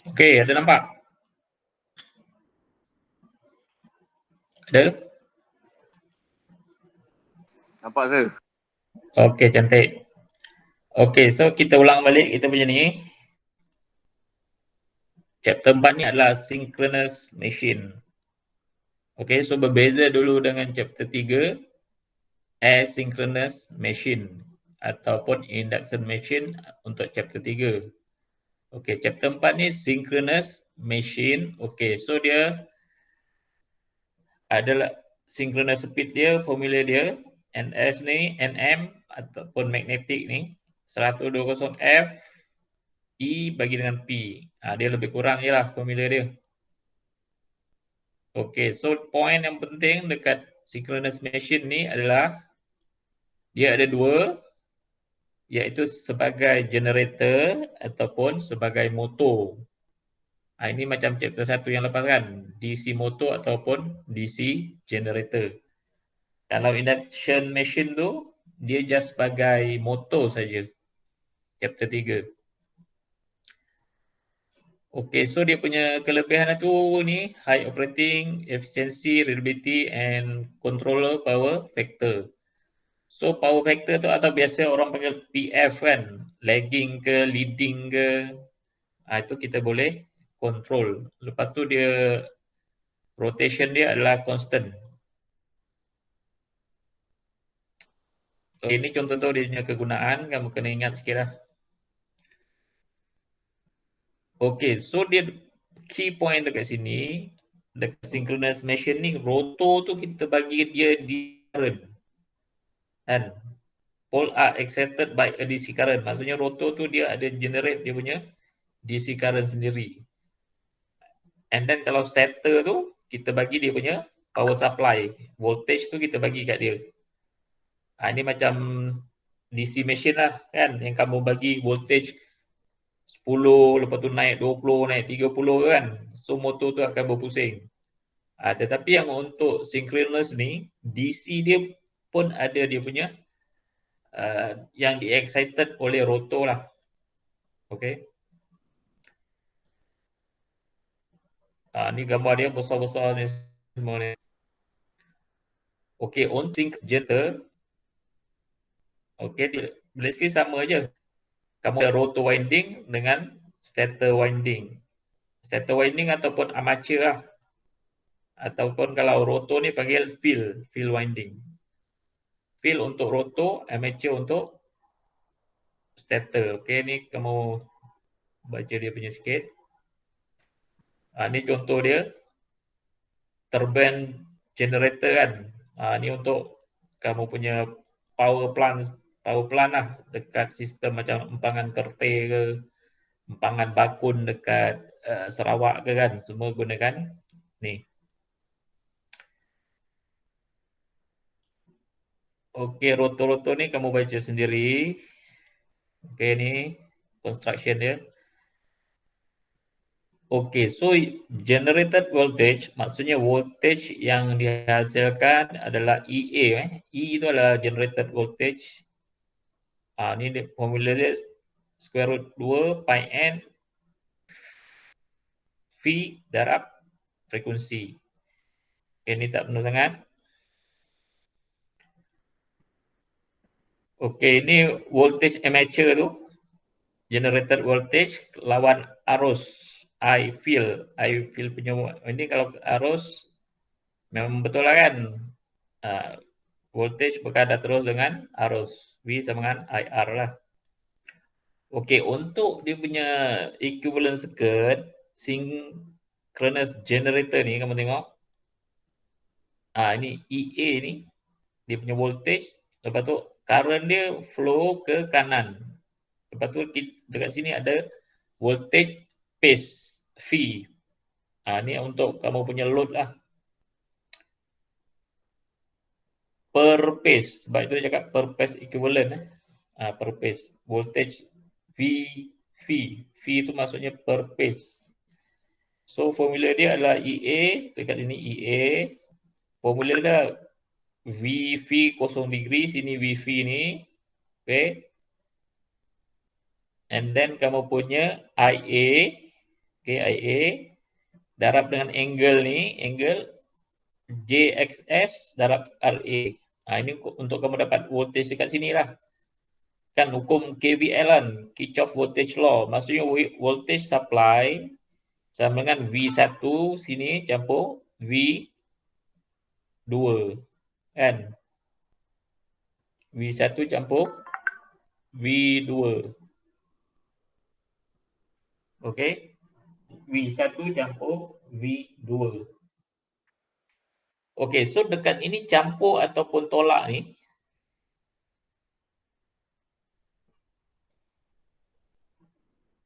Okey, ada nampak? Ada? Nampak sir. Okey, cantik. Okey, so kita ulang balik kita punya ni. Chapter 4 ni adalah synchronous machine. Okey, so berbeza dulu dengan chapter 3, asynchronous machine ataupun induction machine untuk chapter 3. Okey, chapter 4 ni synchronous machine. Okey, so dia adalah synchronous speed dia, formula dia, NS ni, NM ataupun magnetic ni 120F E bagi dengan P. Dia lebih kurang je lah formula dia. Okey, so point yang penting dekat synchronous machine ni adalah dia ada dua, iaitu sebagai generator ataupun sebagai motor. Ini macam chapter 1 yang lepas kan, DC motor ataupun DC generator. Kalau induction machine tu, dia just sebagai motor saja. Chapter 3. Okey, so dia punya kelebihan tu ni high operating efficiency, reliability and controller power factor. So power factor tu atau biasa orang panggil PF kan, lagging ke, leading ke, itu kita boleh control. Lepas tu dia rotation dia adalah constant. So ini contoh dia punya kegunaan, kamu kena ingat sikit lah. Okey, so dia key point dekat sini, dekat synchronous machine ni, rotor tu kita bagi dia di current. Kan? Pole are excited by a DC current. Maksudnya rotor tu dia ada generate dia punya DC current sendiri. And then kalau stator tu, kita bagi dia punya power supply. Voltage tu kita bagi kat dia. Ini macam DC machine lah kan, yang kamu bagi voltage 10, lepas tu naik 20, naik 30 kan. So motor tu akan berpusing. Tetapi yang untuk synchronous ni, DC dia pun ada dia punya yang di-excited oleh rotor lah. Okey. Ni gambar dia besar-besar ni semua ni. Okey, on sync generator. Okey, basically sama je. Kamu ada rotor winding dengan stator winding. Stator winding ataupun armature lah. Ataupun kalau rotor ni panggil field winding. Field untuk rotor, armature untuk stator. Okey, ni kamu baca dia punya sikit. Ni contoh dia. Turbine generator kan. Ni untuk kamu punya power plant lah dekat sistem macam empangan Kerteh ke, empangan Bakun dekat Sarawak ke kan, semua gunakan ni. Okey, rotor-rotor ni kamu baca sendiri. Okey, ni construction dia. Okey, so generated voltage maksudnya voltage yang dihasilkan adalah EA. E itu adalah generated voltage. Ni dia formula dia square root 2 pi n V darab frekuensi. Okay, ni tak penuh sangat. Okey, ni voltage amateur tu. Generated voltage lawan arus. I feel punya. Ini kalau arus memang betul lah kan. Voltage berkadar terus dengan arus. V sama dengan IR lah. Okey, untuk dia punya equivalent circuit, synchronous generator ni, kamu tengok. Ini EA ni, dia punya voltage. Lepas tu, current dia flow ke kanan. Lepas tu, dekat sini ada voltage phase, V. Ni untuk kamu punya load lah. Per phase. Sebab itu dia cakap per phase equivalent. Per phase. Voltage V. V itu maksudnya per phase. So, formula dia adalah EA. Dekat sini EA. Formula dia VV 0 degree. Sini VV ni. Okay. And then kamu punya IA. Okey, IA darab dengan angle ni, angle JXS darab RA. Ini untuk kamu dapat voltage dekat sini lah. Kan hukum KVL kan, Kirchhoff Voltage Law. Maksudnya voltage supply sama dengan V1 sini campur V2 kan. V1 campur V2. Okey. V1 campur V2. Okey, so dekat ini campur ataupun tolak ni.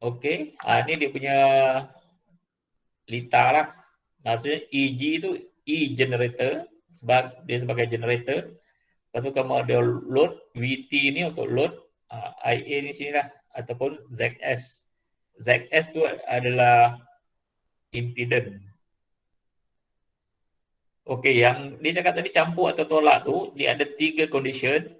Okey, ni dia punya litar lah. Maksudnya EG tu E generator, sebab dia sebagai generator. Lepas tu kamu ada load, VT ni untuk load, IA ni sini lah, ataupun ZS. ZS tu adalah impedance. Okey, yang dia cakap tadi campur atau tolak tu, dia ada 3 condition.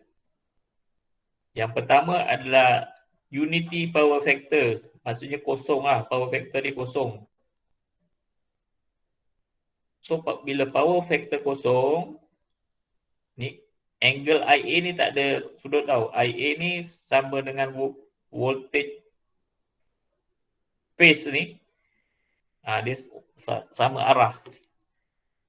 Yang pertama adalah unity power factor. Maksudnya kosong lah, power factor dia kosong. So, bila power factor kosong, ni angle IA ni tak ada sudut tau. IA ni sama dengan voltage phase ni. Dia sama arah.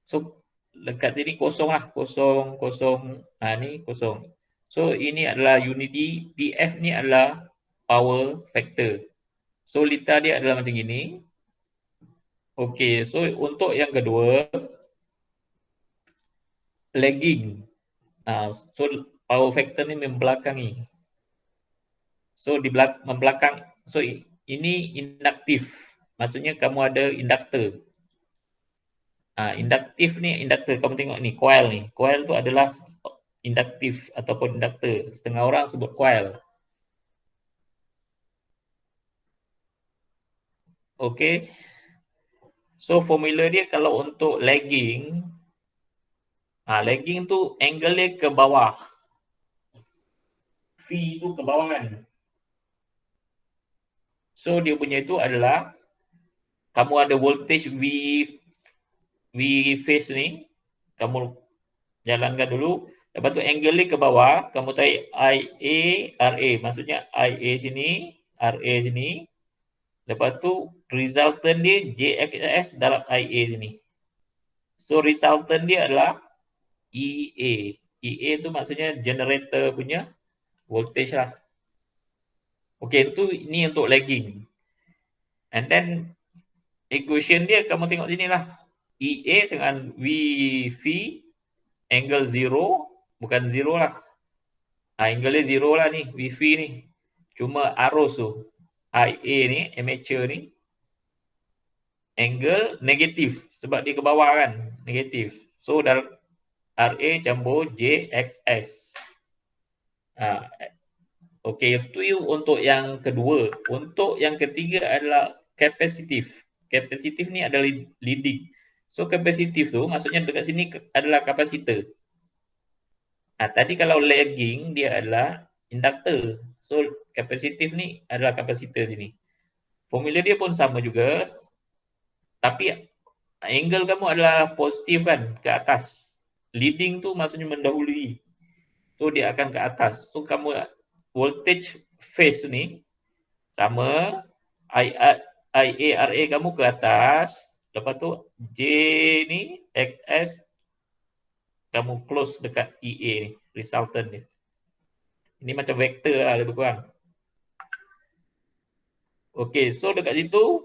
So, dekat sini kosong lah. Kosong, kosong. Ni kosong. So, ini adalah unity. PF ni adalah power factor. So, litar dia adalah macam gini. Okey, so untuk yang kedua, lagging. So, power factor ni membelakangi. So, membelakang. So, ini induktif. Maksudnya kamu ada induktor. Induktif ni, induktor kamu tengok ni, coil ni. Coil tu adalah induktif ataupun induktor. Setengah orang sebut coil. Okey. So, formula dia kalau untuk lagging, lagging tu angle dia ke bawah. V tu ke bawah kan. So, dia punya itu adalah kamu ada voltage V phase ni, kamu jalankan dulu. Lepas tu angle ni ke bawah, kamu tarik IA, RA. Maksudnya IA sini, RA sini. Lepas tu resultant dia JXS dalam IA sini. So resultant dia adalah EA. EA tu maksudnya generator punya voltage lah. Okey, itu ni untuk lagging. And then equation dia kamu tengok sini lah. EA dengan VV angle 0, bukan 0 lah. Angle dia 0 lah ni, VV ni. Cuma arus tu. IA ni, amateur ni, angle negatif sebab dia ke bawah kan, negatif. So RA campur JXS. Okey, itu untuk yang kedua. Untuk yang ketiga adalah kapasitif. Kapasitif ni adalah leading. So kapasitif tu maksudnya dekat sini adalah kapasitor. Tadi kalau lagging dia adalah induktor. So kapasitif ni adalah kapasitor sini. Formula dia pun sama juga. Tapi angle kamu adalah positif kan, ke atas. Leading tu maksudnya mendahului. So dia akan ke atas. So kamu voltage phase ni sama, IARA kamu ke atas. Lepas tu J ni XS kamu close dekat EA ni, resultant ni. Ini macam vektor lah lebih kurang. Okey, so dekat situ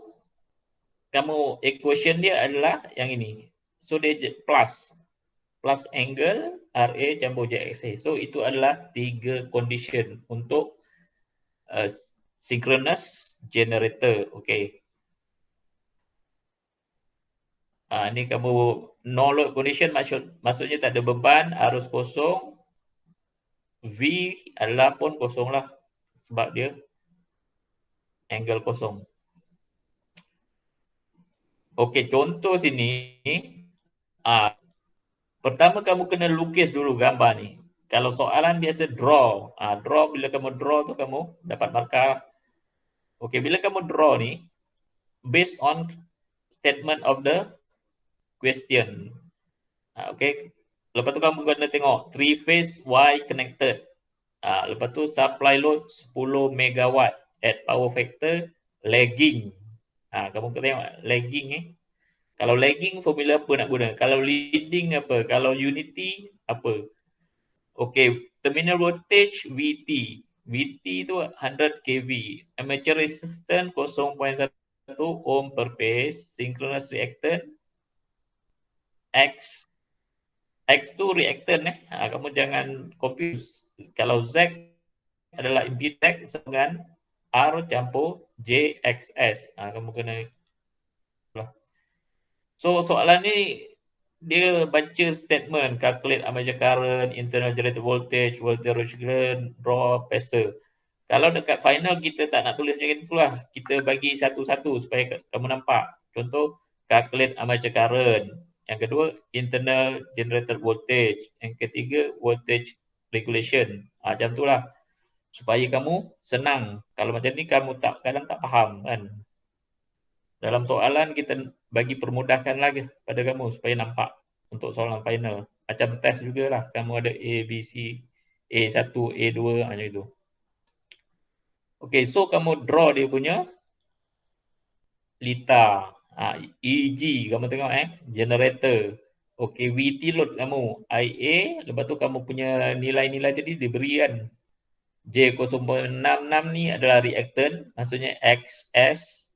kamu equation dia adalah yang ini. So dia plus angle RA campur JXA. So itu adalah 3 condition untuk synchronous generator. Okey. Ni kamu no load condition maksudnya tak ada beban, arus kosong. V adalah pun kosong lah sebab dia angle kosong. Okey, contoh sini. Pertama kamu kena lukis dulu gambar ni. Kalau soalan biasa draw. Draw, bila kamu draw tu kamu dapat markah. Okey, bila kamu draw ni, based on statement of the question. Okay. Lepas tu kamu kena tengok 3 phase Y connected. Lepas tu supply load 10 megawatt at power factor lagging. Kamu kena tengok lagging Kalau lagging formula apa nak guna? Kalau leading apa? Kalau unity apa? Okay, terminal voltage VT. VT tu 100 kV. Armature resistance 0.1 ohm per phase. Synchronous reactant X. X tu reactant kamu jangan confuse. Kalau Z adalah impedance dengan R campur JXS. Kamu kena. So soalan ni dia baca statement calculate armature current, internal generator voltage, voltage resistor, draw pacer. Kalau dekat final kita tak nak tulis macam itulah. Kita bagi satu-satu supaya kamu nampak. Contoh calculate armature current. Yang kedua internal generator voltage. Yang ketiga voltage regulation. Macam itulah. Supaya kamu senang. Kalau macam ni kamu kadang tak faham kan. Dalam soalan kita bagi permudahkan lagi pada kamu supaya nampak untuk soalan final. Macam test jugalah. Kamu ada A, B, C, A1, A2 macam itu. Okey, so kamu draw dia punya lita. EG kamu tengok generator. Okey, VT load kamu IA, lepas tu kamu punya nilai-nilai tadi diberikan. J0.66 ni adalah reactant, maksudnya XS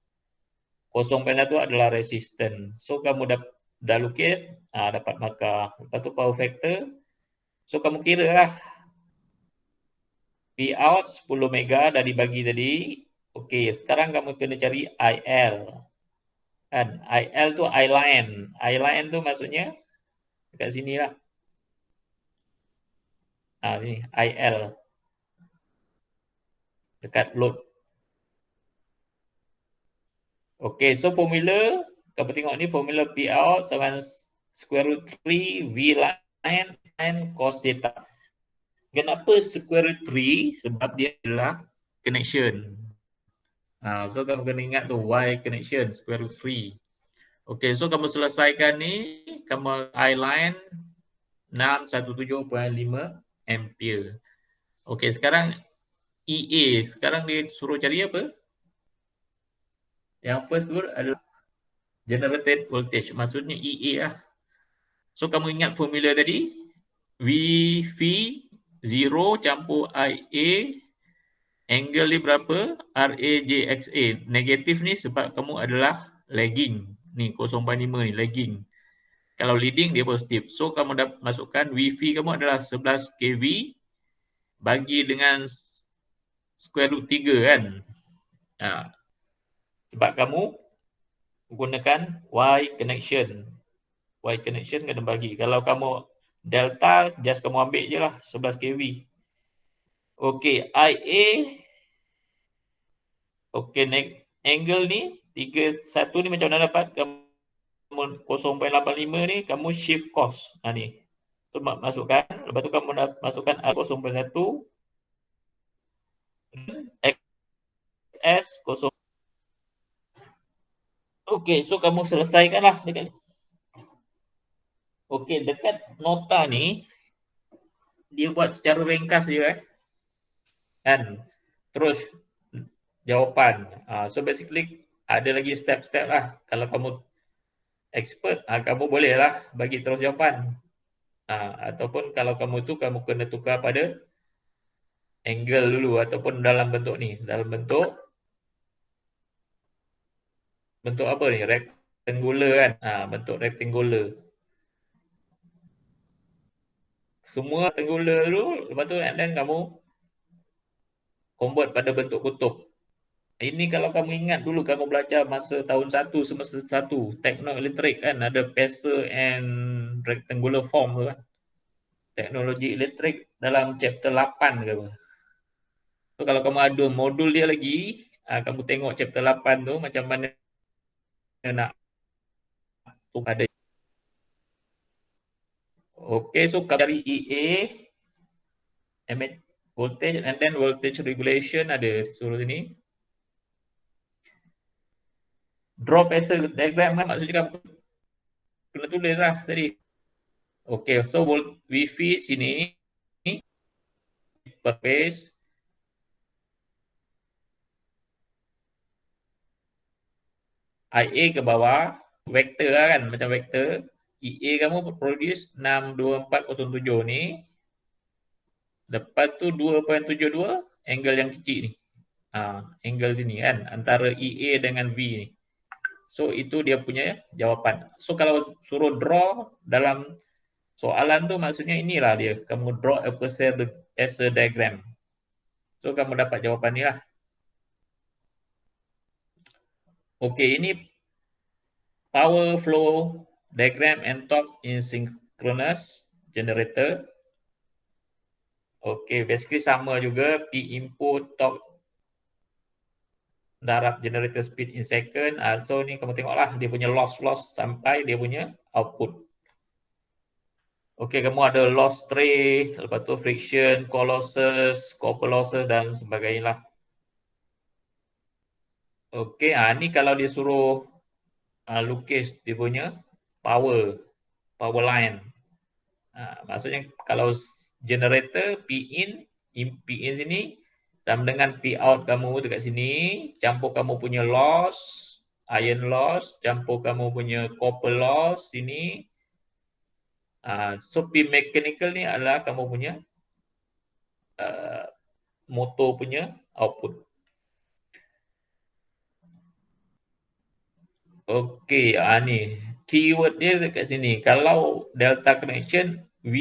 0.1 adalah resistant. So kamu dah lukis, dapat markah. Lepas tu power factor. So kamu kira lah. P out 10 mega dah dibagi tadi. Okey, sekarang kamu kena cari IL. Kan? IL tu I-line. I-line tu maksudnya dekat sini lah. Ni IL. Dekat load. Okey, so formula. Kamu tengok ni formula P out sama square root 3 V line and cos theta. Kenapa square root 3? Sebab dia adalah connection. So kamu kena ingat tu Y connection square root 3. Okey, so kamu selesaikan ni, kamu I-line 617.5 ampere. Okey, sekarang EA. Sekarang dia suruh cari apa? Yang first tu adalah generated voltage. Maksudnya EA lah. So kamu ingat formula tadi? VV 0 campur IA. Angle ni berapa? RAJXA. Negatif ni sebab kamu adalah lagging. Ni 0.5 ni lagging. Kalau leading dia positif. So kamu dah masukkan VV kamu adalah 11 kV bagi dengan square root 3 kan. Sebab kamu gunakan Y connection. Y connection kena bagi. Kalau kamu delta, just kamu ambil je lah 11 kV. Okey, IA. Okey, angle ni 31 ni macam mana dapat? Kamu 0.85 ni kamu shift cos. Ni. So masukkan, lepas tu kamu masukkan R0.1 XS 0. Okey, so kamu selesaikanlah dekat. Okey, dekat nota ni dia buat secara ringkas je kan. Terus jawapan. So basically ada lagi step-step lah. Kalau kamu expert, kamu bolehlah bagi terus jawapan. Ataupun kalau kamu tu kamu kena tukar pada angle dulu ataupun dalam bentuk ni, dalam bentuk apa ni? Rectangular kan. Bentuk rectangular. Semua rectangular dulu, lepas tu and then kamu convert pada bentuk kutub. Ini kalau kamu ingat dulu kamu belajar masa tahun 1 semester 1 teknologi kan, ada Pacer and rectangular form tu kan. Teknologi elektrik dalam chapter 8 ke apa. So kalau kamu ada modul dia lagi, kamu tengok chapter 8 tu macam mana nak ada. Okey, so kamu cari EA voltage and then voltage regulation ada suruh sini. Draw phasor diagram kan maksudnya kamu kena tulis lah tadi. Okay, so Wi-Fi sini per phase IA ke bawah, vektor lah kan, macam vektor. EA kamu produce 62407 ni. Lepas tu 2.72 angle yang kecil ni. Angle sini kan antara EA dengan V ni. So itu dia punya jawapan. So kalau suruh draw dalam soalan tu maksudnya inilah dia. Kamu draw a phasor diagram. So kamu dapat jawapan ni lah. Okey, ini power flow diagram and torque in synchronous generator. Okey, basically sama juga P input torque darab generator speed in second. So ni kamu tengoklah dia punya loss sampai dia punya output. Okey, kamu ada loss tray, lepas tu friction, core losses, copper losses dan sebagainya lah. Okey, ni kalau dia suruh lukis dia punya power line. Maksudnya kalau generator P in sini sama dengan P out kamu dekat sini, campur kamu punya loss, iron loss, campur kamu punya copper loss sini. So P mechanical ni adalah kamu punya motor punya output. Okey, ni keyword dia dekat sini. Kalau delta connection V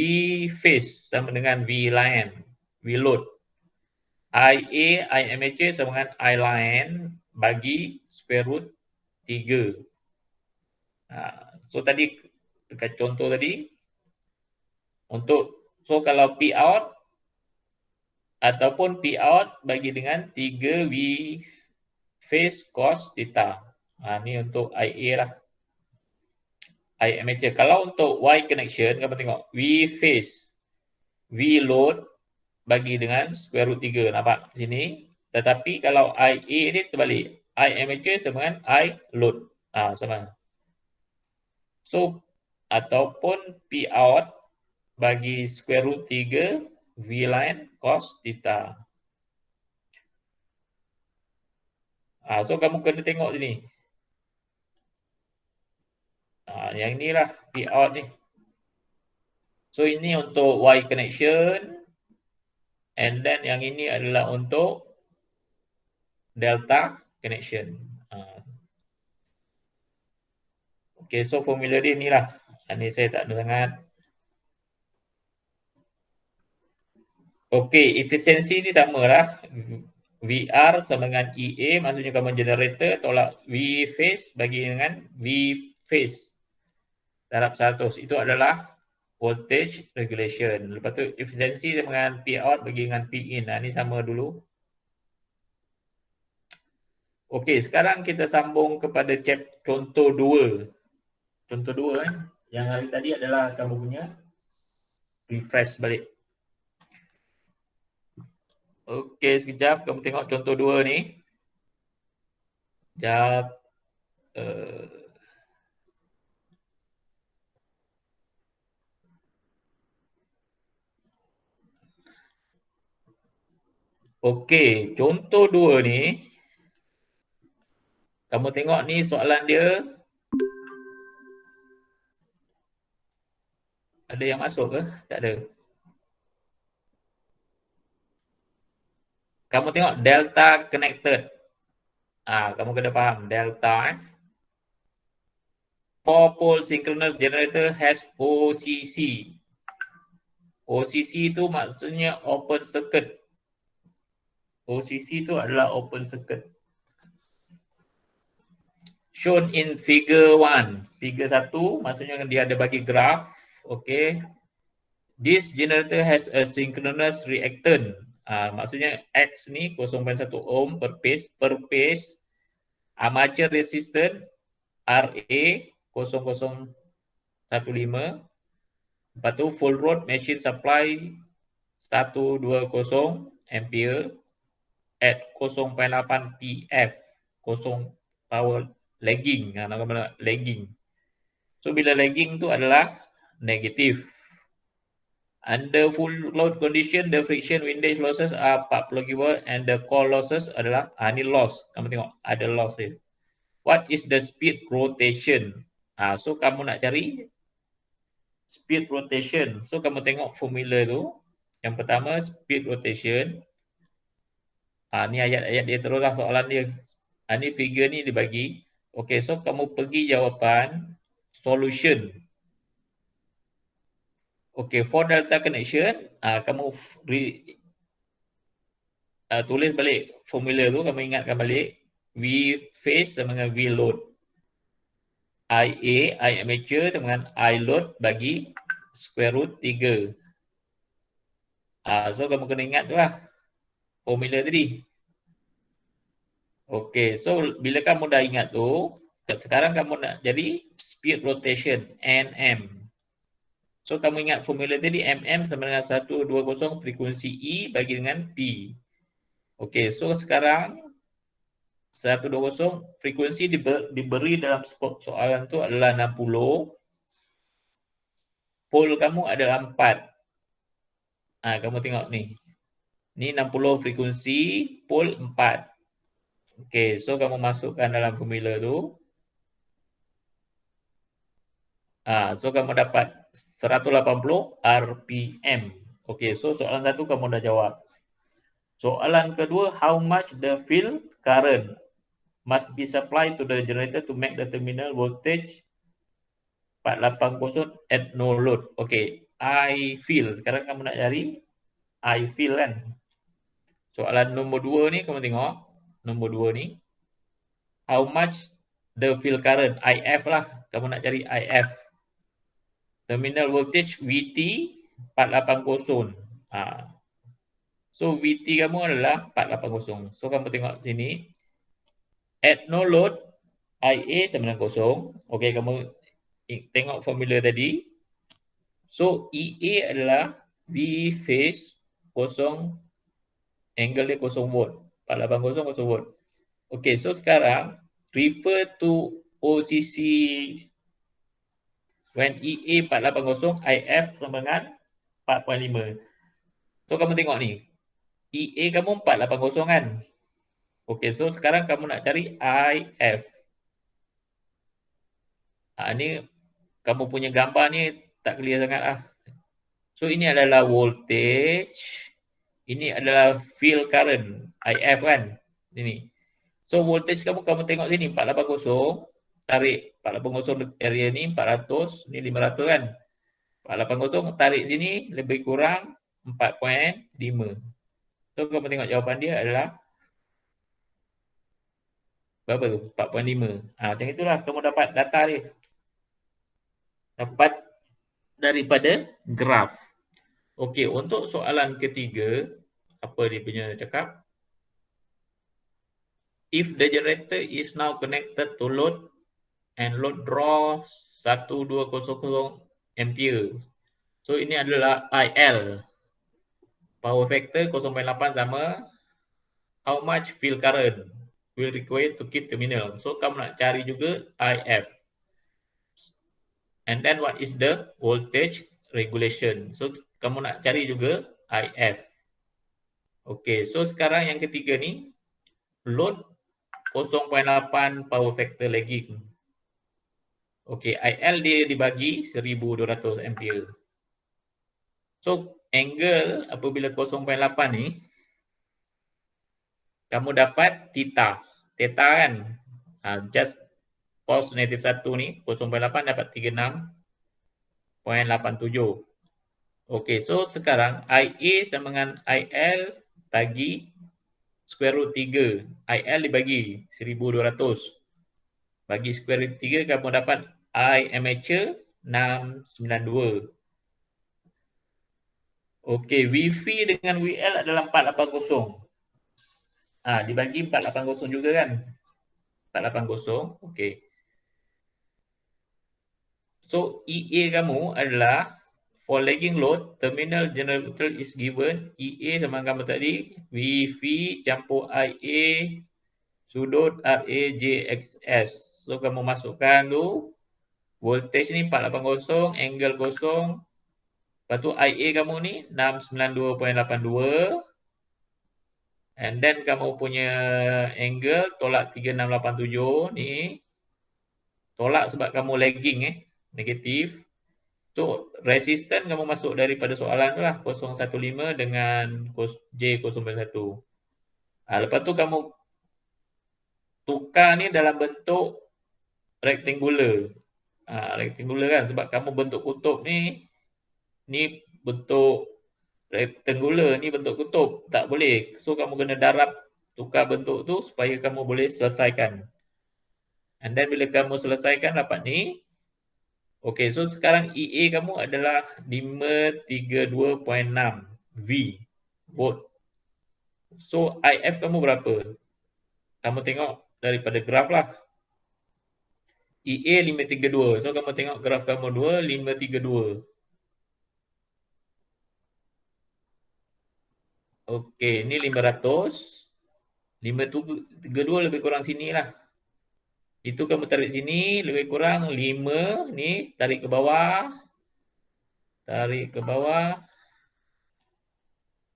phase sama dengan V line, V load. IA, IMH sama dengan I line bagi square root 3. So tadi dekat contoh tadi so kalau P out ataupun P out bagi dengan 3 V phase cos theta. Ni untuk IA lah. IMH. Kalau untuk Y connection kamu tengok V phase V load bagi dengan square root 3. Nampak sini? Tetapi kalau IA ni terbalik. IMH sama dengan I load. Sama. So, ataupun P out bagi square root 3 V line cos theta. So, kamu kena tengok sini. Yang inilah P out ni. So, ini untuk Y connection. And then yang ini adalah untuk delta connection. Okay, so formula dia inilah. Ini saya tak ada sangat. Okay, efisiensi ni samalah. VR sama dengan EA, maksudnya kamu generator tolak V phase bagi dengan V phase darab 100. Itu adalah voltage regulation. Lepas tu efisiensi sama dengan P out bagi dengan P in. Ini sama dulu. Okey, sekarang kita sambung kepada contoh 2. Contoh 2 yang hari tadi adalah kamu punya refresh balik. Okey, sekejap kamu tengok contoh 2 ni. Sekejap. Okey, contoh 2 ni kamu tengok ni soalan dia ada yang masuk ke? Tak ada. Kamu tengok delta connected. Kamu kena faham delta. 4-pole synchronous generator has OCC. OCC itu maksudnya open circuit. OCC itu adalah open circuit. Shown in figure 1. Figure 1 maksudnya dia ada bagi graf. Okay. This generator has a synchronous reactant. Maksudnya X ni 0.1 ohm per phase. Armature resistance RA 0015. Lepas tu full load machine supply 120 ampere at 0.8 PF, 0 power lagging. Nama lagging. So bila lagging tu adalah negatif. Under full load condition, the friction windage losses are 40 kV and the core losses adalah ni loss. Kamu tengok ada loss dia. What is the speed rotation? So kamu nak cari speed rotation. So kamu tengok formula tu. Yang pertama speed rotation. Ni ayat-ayat dia teruslah soalan dia. Ni figure ni dibagi. Okay, so kamu pergi jawapan solution. Okay, for delta connection, kamu tulis balik formula tu, kamu ingatkan balik. V phase sama dengan V load. IA, I amateur sama dengan I load bagi square root 3. So kamu kena ingat tu lah formula tadi. Okay, so bila kamu dah ingat tu, sekarang kamu nak jadi speed rotation, NM. So kamu ingat formula tadi, MM sama dengan 120 frekuensi E bagi dengan P. Okay, so sekarang 120 frekuensi diberi dalam soalan tu adalah 60. Pole kamu adalah 4. Kamu tengok ni. Ni 60 frekuensi, pole 4. Okay, so kamu masukkan dalam formula tu. So kamu dapat 180 RPM. Okay, so soalan satu kamu dah jawab. Soalan kedua, how much the field current must be supplied to the generator to make the terminal voltage 480 at no load. Okay, I feel. Sekarang kamu nak cari I feel kan. Soalan nombor 2 ni kamu tengok. Nombor 2 ni. How much the field current, IF lah. Kamu nak cari IF. Terminal voltage VT 480. So VT kamu adalah 480. So kamu tengok sini. At no load, IA sama dengan 0. Okey, kamu tengok formula tadi. So EA adalah V phase 0, angle dia 0 volt. 480 0 volt. Okey, so sekarang refer to OCC when EA 480, IF sama dengan 4.5. So kamu tengok ni. EA kamu 480 kan? Okey, so sekarang kamu nak cari IF. Ni kamu punya gambar ni tak clear sangat lah. So ini adalah voltage. Ini adalah field current, IF kan? Ini. So voltage kamu tengok sini 480. Tarik 480 area ni 400, ni 500 kan? 480 tarik sini lebih kurang 4.5. So kamu tengok jawapan dia adalah berapa tu? 4.5. Macam itulah kamu dapat data dia. Dapat daripada graf. Okey, untuk soalan ketiga, apa dia punya cakap? If the generator is now connected to load and load draw 1200 ampere. So ini adalah IL. Power factor 0.8 sama how much field current will require to keep terminal. So kamu nak cari juga IF. And then what is the voltage regulation? So kamu nak cari juga IF. Okay, so sekarang yang ketiga ni load 0.8 power factor lagging. Okay, IL dia dibagi 1200 ampere. So angle apabila 0.8 ni kamu dapat theta. Theta kan? Just cos negatif 1 ni 0.8 dapat 36.87. Okey, so sekarang IA sama dengan IL bagi square root 3. IL dibagi 1200. Bagi square root 3 kamu dapat I amateur 692. Okey, VV dengan WL adalah 480. Dibagi 480 juga kan? 480, okey. So, EA kamu adalah for lagging load, terminal generator is given EA sama kamu tadi, VV campur IA sudut RAJXS. So, kamu masukkan tu, voltage ni 480, angle kosong. Lepas tu IA kamu ni 692.82. And then kamu punya angle tolak 3687 ni. Tolak sebab kamu lagging negatif. So, resisten kamu masuk daripada soalan tu lah, 015 dengan J091. Lepas tu kamu tukar ni dalam bentuk rectangular. Rectangular kan, sebab kamu bentuk kutub ni bentuk rectangular, ni bentuk kutub. Tak boleh. So, kamu kena darab tukar bentuk tu supaya kamu boleh selesaikan. And then bila kamu selesaikan dapat ni, okey, so sekarang EA kamu adalah 532.6 V volt. So IF kamu berapa? Kamu tengok daripada graf lah. EA 532. So kamu tengok graf kamu 2 532. Okey, ni 500. 532 lebih kurang sini lah. Itu kamu tarik sini lebih kurang 5 ni tarik ke bawah. Tarik ke bawah.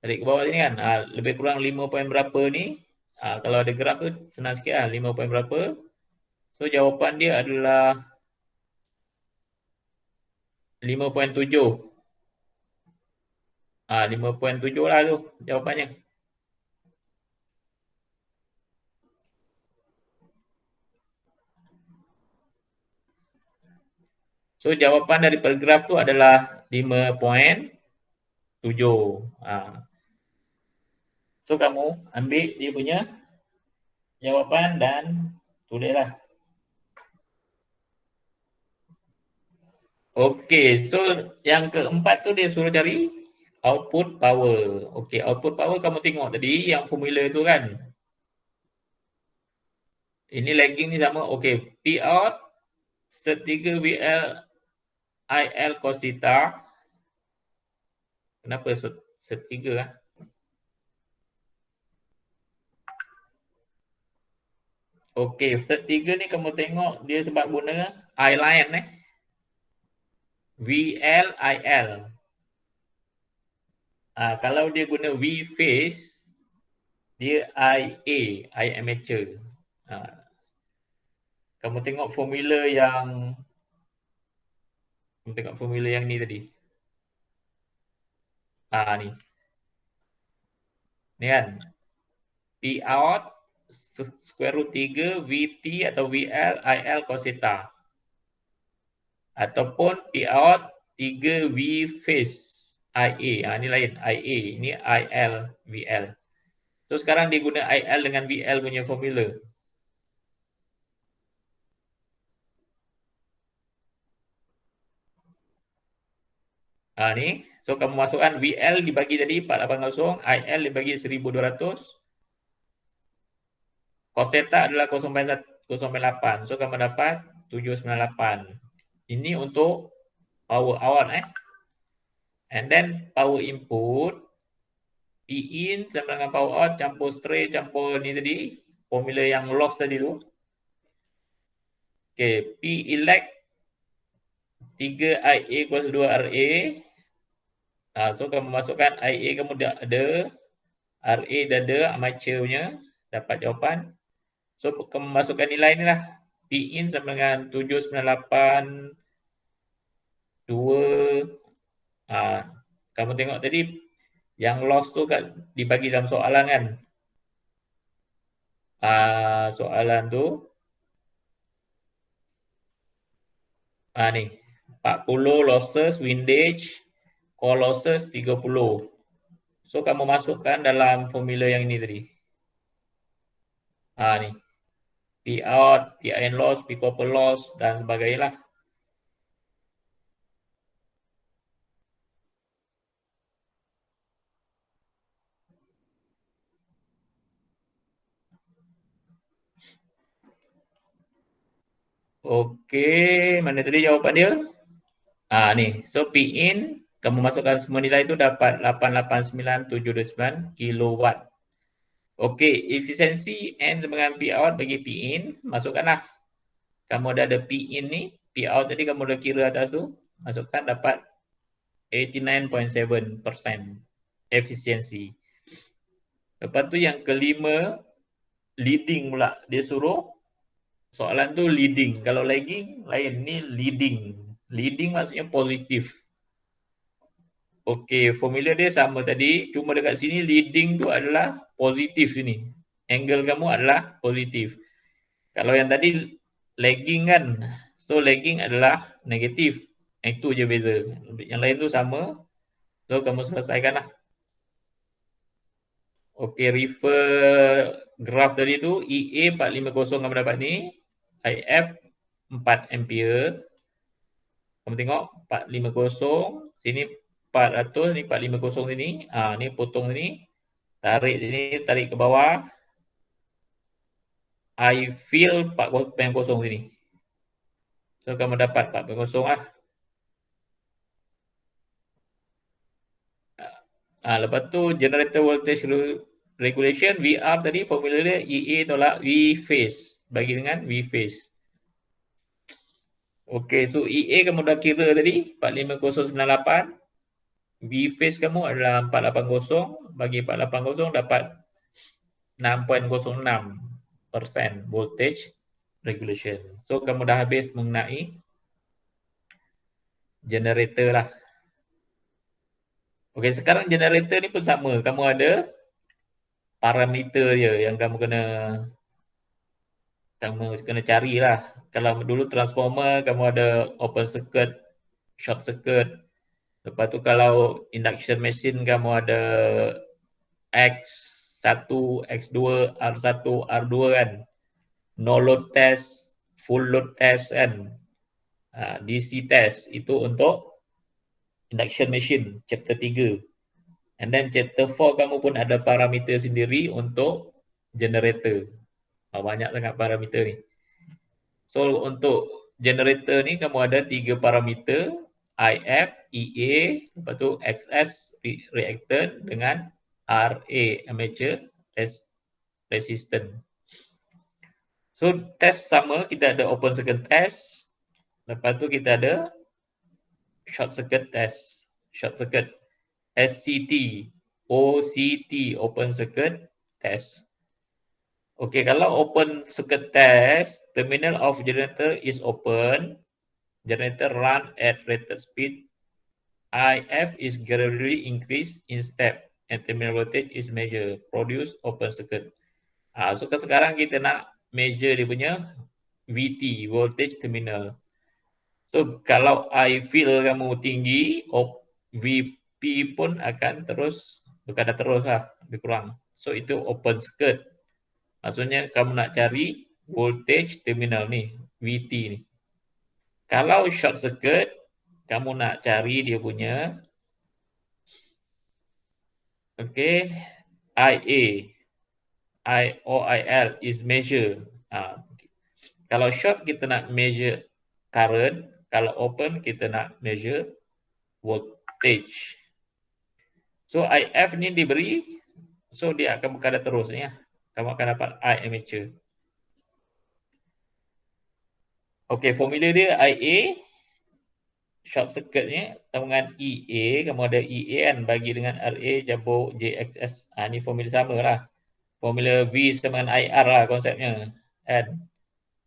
Tarik ke bawah sini kan. Lebih kurang 5 poin berapa ni. Kalau ada graf tu senang sikit lah. 5 poin berapa. So jawapan dia adalah 5.7. 5.7 lah tu jawapannya. So jawapan dari graf tu adalah 5.7. So kamu ambil dia punya jawapan dan tulislah. Okey, so yang keempat tu dia suruh cari output power. Okey, output power kamu tengok tadi yang formula tu kan. Ini lagging ni sama. Okey, P out set 3 VL IL cos theta. Kenapa set 3 lah? Okey, set 3 ni kamu tengok dia sebab guna I line VL IL. Kalau dia guna V phase, dia IA, I amateur. Kamu tengok formula yang ni tadi. Ni. Ni kan. P out square root 3 VT atau VL IL cos theta. Ataupun P out 3 V phase IA. Ni lain. IA. Ni IL VL. So sekarang dia guna IL dengan VL punya formula. Ni. So kamu masukkan VL dibagi tadi 480, IL dibagi 1200. Cos theta adalah 0.8. So kamu dapat 798. Ini untuk power out And then power input P in sama dengan power out campur stray campur ni tadi, formula yang loss tadi tu. Okey, P elect 3 IA kuasa 2 RA. So kamu masukkan IA kamu dah ada, RA dah ada, amateur punya, dapat jawapan. So kamu masukkan nilai ni lah. P in sama dengan 798 2. Kamu tengok tadi yang loss tu kan dibagi dalam soalan kan. Soalan tu ni 40 losses windage, core losses 30. So kamu masukkan dalam formula yang ini tadi. Ni P out, P in loss, P copper loss dan sebagainya lah. Okey, mana tadi jawapan dia? Ni. So P in kamu masukkan semua nilai itu dapat 889729 kilowatt. Okey, efisiensi N sama dengan P out bagi P in, masukkanlah. Kamu ada P in ni, P out tadi kamu dah kira atas tu, masukkan dapat 89.7% efisiensi. Lepas tu yang kelima, leading pula. Dia suruh soalan tu leading. Kalau lagging, lain. Ni leading. Leading maksudnya positif. Okey, formula dia sama tadi. Cuma dekat sini leading tu adalah positif sini. Angle kamu adalah positif. Kalau yang tadi lagging kan. So lagging adalah negatif. Itu je beza. Yang lain tu sama. So kamu selesaikanlah. Okey, refer graf tadi tu EA 450 kamu dapat ni, IF 4 ampere. Kamu tengok 450, sini 400, ni 450 sini. Ni potong sini. Tarik sini, tarik ke bawah. I feel 4.0 sini. So kamu dapat 4.0 lah. Lepas tu generator voltage regulation VR tadi formula dia EA tolak V phase bagi dengan V phase. Okey, so EA kamu dah kira tadi 45098. V phase kamu adalah 480 bagi 480 dapat 6.06% voltage regulation. So kamu dah habis mengenai generator lah. Okey, sekarang generator ni pun sama. Kamu ada parameter dia yang kamu kena carilah. Kalau dulu transformer kamu ada open circuit, short circuit. Lepas tu kalau induction machine kamu ada X1, X2, R1, R2 kan. No load test, full load test kan. DC test itu untuk induction machine chapter 3. And then chapter 4 kamu pun ada parameter sendiri untuk generator. Banyak sangat parameter ni. So untuk generator ni kamu ada 3 parameter, IF, EA, lepas tu XS reactant dengan RA armature resistant. So test sama, kita ada open circuit test, lepas tu kita ada short circuit test. Short circuit SCT, OCT, open circuit test. Okey, kalau open circuit test, terminal of generator is open. Generator run at rated speed. IF is gradually increased in step and terminal voltage is measured. Produce open circuit. So sekarang kita nak measure dia punya VT, voltage terminal. So kalau I feel kamu tinggi, VP pun akan terus berkadar terus lah, lebih kurang. So itu open circuit. Maksudnya kamu nak cari voltage terminal ni, VT ni. Kalau short circuit, kamu nak cari dia punya IA, IOIL is measure. Kalau short kita nak measure current, kalau open kita nak measure voltage. So IF ni diberi, so dia akan berkadar terus ni ya. Kamu akan dapat I armature. Okey, formula dia IA short circuit ni dengan EA, kamu ada EA kan bagi dengan RA jabur JXS. Ni formula sama lah. Formula V sama dengan IR lah konsepnya. Kan?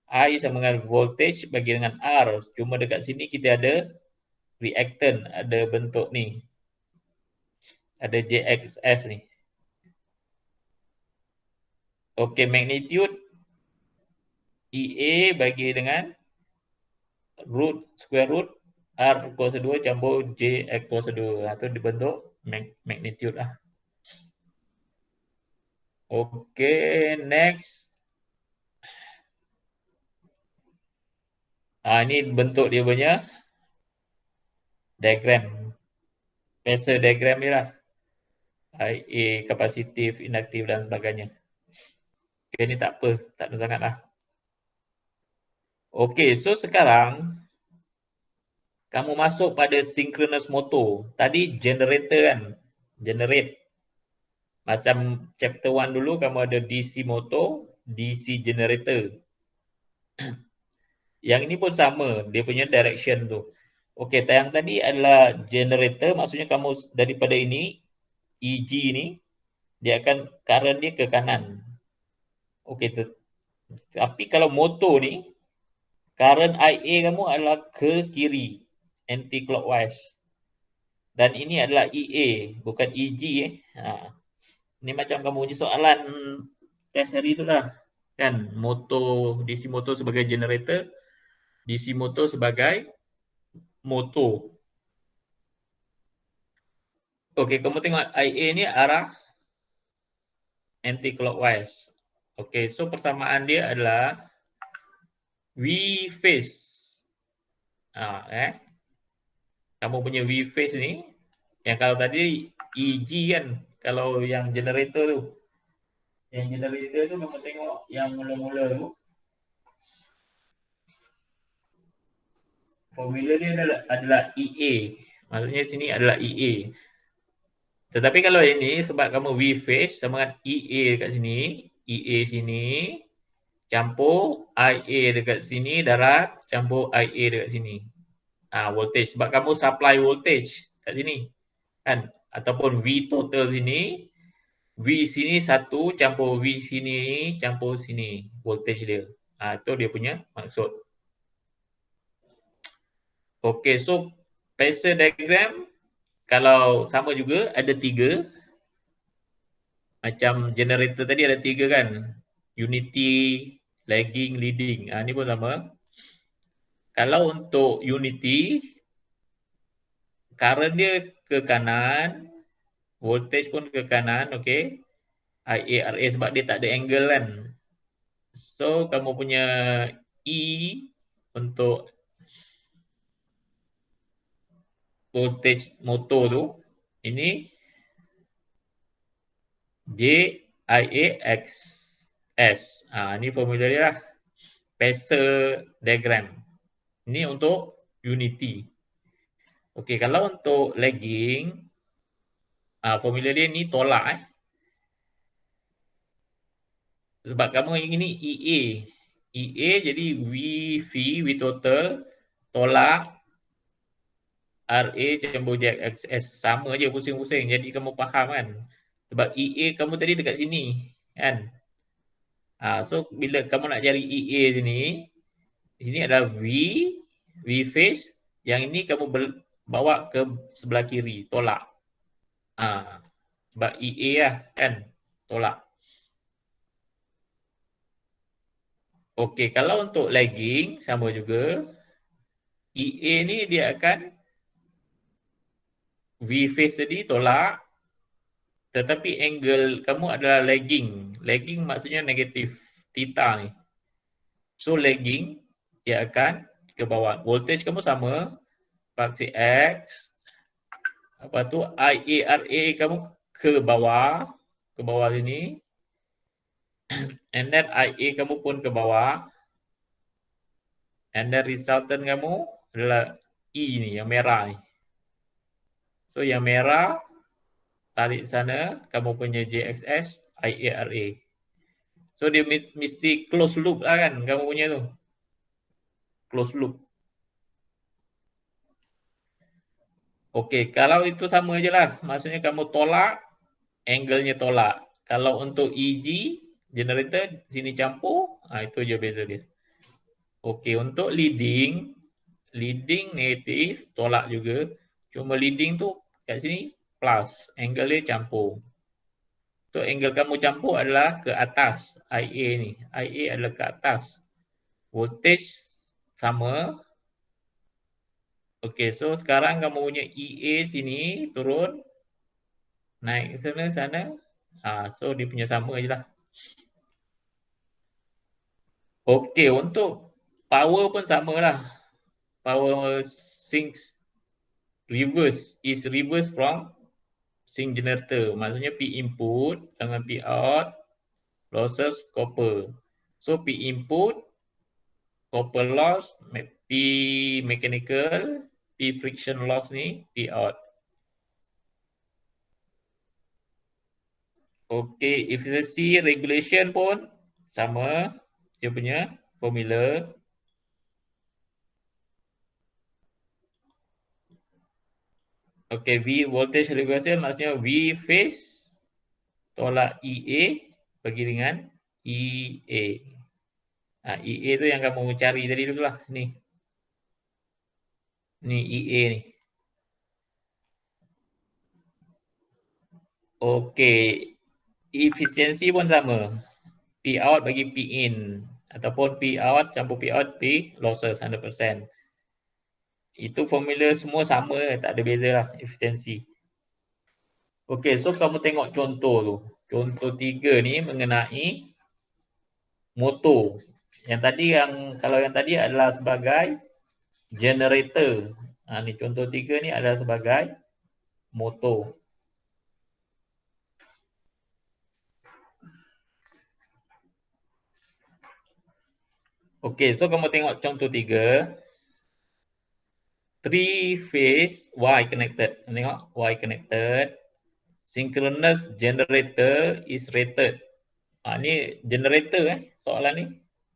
I sama dengan voltage bagi dengan R. Cuma dekat sini kita ada reactant, ada bentuk ni. Ada JXS ni. Okey, magnitude EA bagi dengan square root R kuasa 2 campur JX kuasa 2. Itu dibentuk magnitude lah. Okey, next. Ini bentuk dia punya diagram. Phasor diagram dia lah. IA, kapasitif, induktif dan sebagainya. Okay, ni tak apa. Tak ada sangat lah. Okey, so sekarang kamu masuk pada synchronous motor. Tadi generator kan. Generate. Macam chapter 1 dulu kamu ada DC motor, DC generator. Yang ini pun sama, dia punya direction tu. Okey, yang tadi adalah generator, maksudnya kamu daripada ini, EG ni, dia akan current dia ke kanan. Okey, tapi kalau motor ni, current IA kamu adalah ke kiri, anti clockwise. Dan ini adalah EA, bukan EG Ni macam kamu punya soalan test hari tu lah. Kan, motor, DC motor sebagai generator, DC motor sebagai motor. Okey, kamu tengok IA ni arah anti clockwise. Okey, so persamaan dia adalah V phase. Kamu punya V phase ni, yang kalau tadi EG kan, kalau yang generator tu. Yang generator tu kamu tengok yang mula-mula tu, formula dia adalah EA. Maksudnya sini adalah EA. Tetapi kalau ini sebab kamu V phase sama dengan EA dekat sini, EA sini campur IA dekat sini darat, campur IA dekat sini. Voltage sebab kamu supply voltage kat sini. Kan? Ataupun V total sini, V sini satu campur V sini campur sini voltage dia. Itu dia punya maksud. Okey, so phasor diagram kalau sama juga ada 3. Macam generator tadi ada 3 kan. Unity, lagging, leading. Ni pun sama. Kalau untuk unity, current dia ke kanan, voltage pun ke kanan, okey. IARA sebab dia tak ada angle kan. So kamu punya E untuk voltage motor tu ini JIAX S. Ni formula dia lah. Phasor diagram. Ini untuk unity. Okey, kalau untuk lagging, formula dia ni tolak Sebab kamu yang ini EA. EA jadi V total tolak RA campur JXS. Sama je pusing-pusing. Jadi kamu faham kan. Sebab EA kamu tadi dekat sini. Kan. So bila kamu nak cari EA sini. Di sini ada V phase. Yang ini kamu bawa ke sebelah kiri. Tolak. Sebab EA lah kan. Tolak. Okey, kalau untuk lagging sama juga. EA ni dia akan V phase tadi tolak. Tetapi angle kamu adalah lagging. Lagging maksudnya negatif. Theta ni. So lagging dia akan ke bawah. Voltage kamu sama. Paksi X. Lepas tu IARA kamu ke bawah. Ke bawah sini. And then IA kamu pun ke bawah. And then resultant kamu adalah E ni, yang merah ni. So yang merah, tarik sana, kamu punya JXS, IARA. So dia mesti close loop lah kan, kamu punya tu. Close loop. Okey, kalau itu sama je lah. Maksudnya kamu tolak, angle-nya tolak. Kalau untuk EG, generator, sini campur, itu je beza dia. Okey, untuk leading negatif, tolak juga. Cuma leading tu kat sini plus, angle dia campur. So angle kamu campur adalah ke atas, IA ni. IA adalah ke atas. Voltage sama. Okey, so sekarang kamu punya EA sini turun. Naik ke sana. So dia punya sama je lah. Okey, untuk power pun sama lah. Power sinks reverse is reverse from sink generator. Maksudnya P input dengan P out losses copper. So P input copper loss, P mechanical, P friction loss ni P out. Okey, efficiency regulation pun sama dia punya formula. Okey, V voltage regulation maksudnya V phase tolak EA bagi dengan EA. EA tu yang kamu cari tadi tu lah. Ni EA ni. Okey, efisiensi pun sama. P out bagi P in ataupun P out campur P out P losses 100%. Itu formula semua sama, tak ada beza lah efisiensi. Okey, so kamu tengok contoh tu. Contoh 3 ni mengenai motor. Kalau yang tadi adalah sebagai generator. Ni contoh 3 ni adalah sebagai motor. Okey, so kamu tengok contoh 3. 3 phase Y connected. Tengok Y connected. Synchronous generator is rated. Ni generator soalan ni.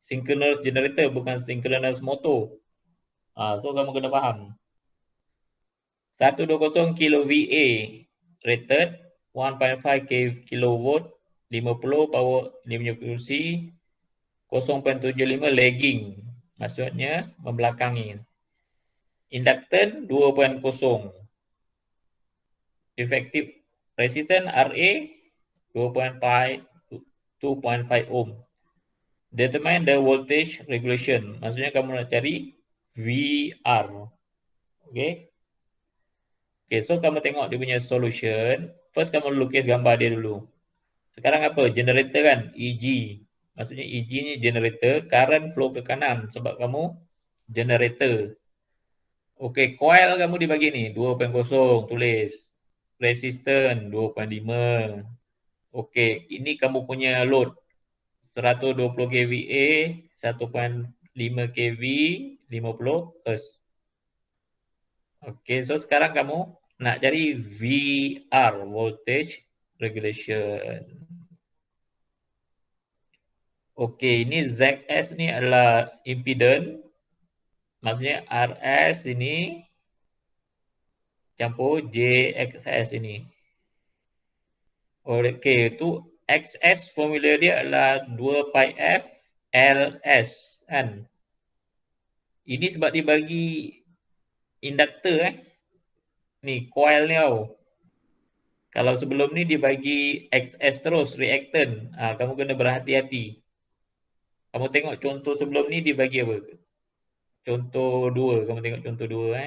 Synchronous generator bukan synchronous motor. So kamu kena faham. 120 kilo VA rated, 1.5 kilowatt, 50 power dia punya kursi, 0.75 lagging. Maksudnya membelakangi. Inductance 2.0. Effective resistance RA 2.5 ohm. Determine the voltage regulation. Maksudnya kamu nak cari VR. Okay. Okay, so kamu tengok dia punya solution. First kamu lukis gambar dia dulu. Sekarang apa? Generator kan? EG. Maksudnya EG ni generator, current flow ke kanan sebab kamu generator. Okey, coil kamu dibagi ni 2.0 tulis. Resistance 2.5. Okey, ini kamu punya load 120 kVA, 1.5 kV, 50 Hz. Okey, so sekarang kamu nak cari VR, voltage regulation. Okey, ini ZS ni adalah impedance. Maksudnya RS ini campur JXS ini. Okey, itu XS formula dia adalah 2 pi F LS kan. Ini sebab dia bagi induktor Ni coil ni tau. Kalau sebelum ni dia bagi XS terus reactant. Kamu kena berhati-hati. Kamu tengok contoh sebelum ni dia bagi apa? Contoh 2, kamu tengok contoh 2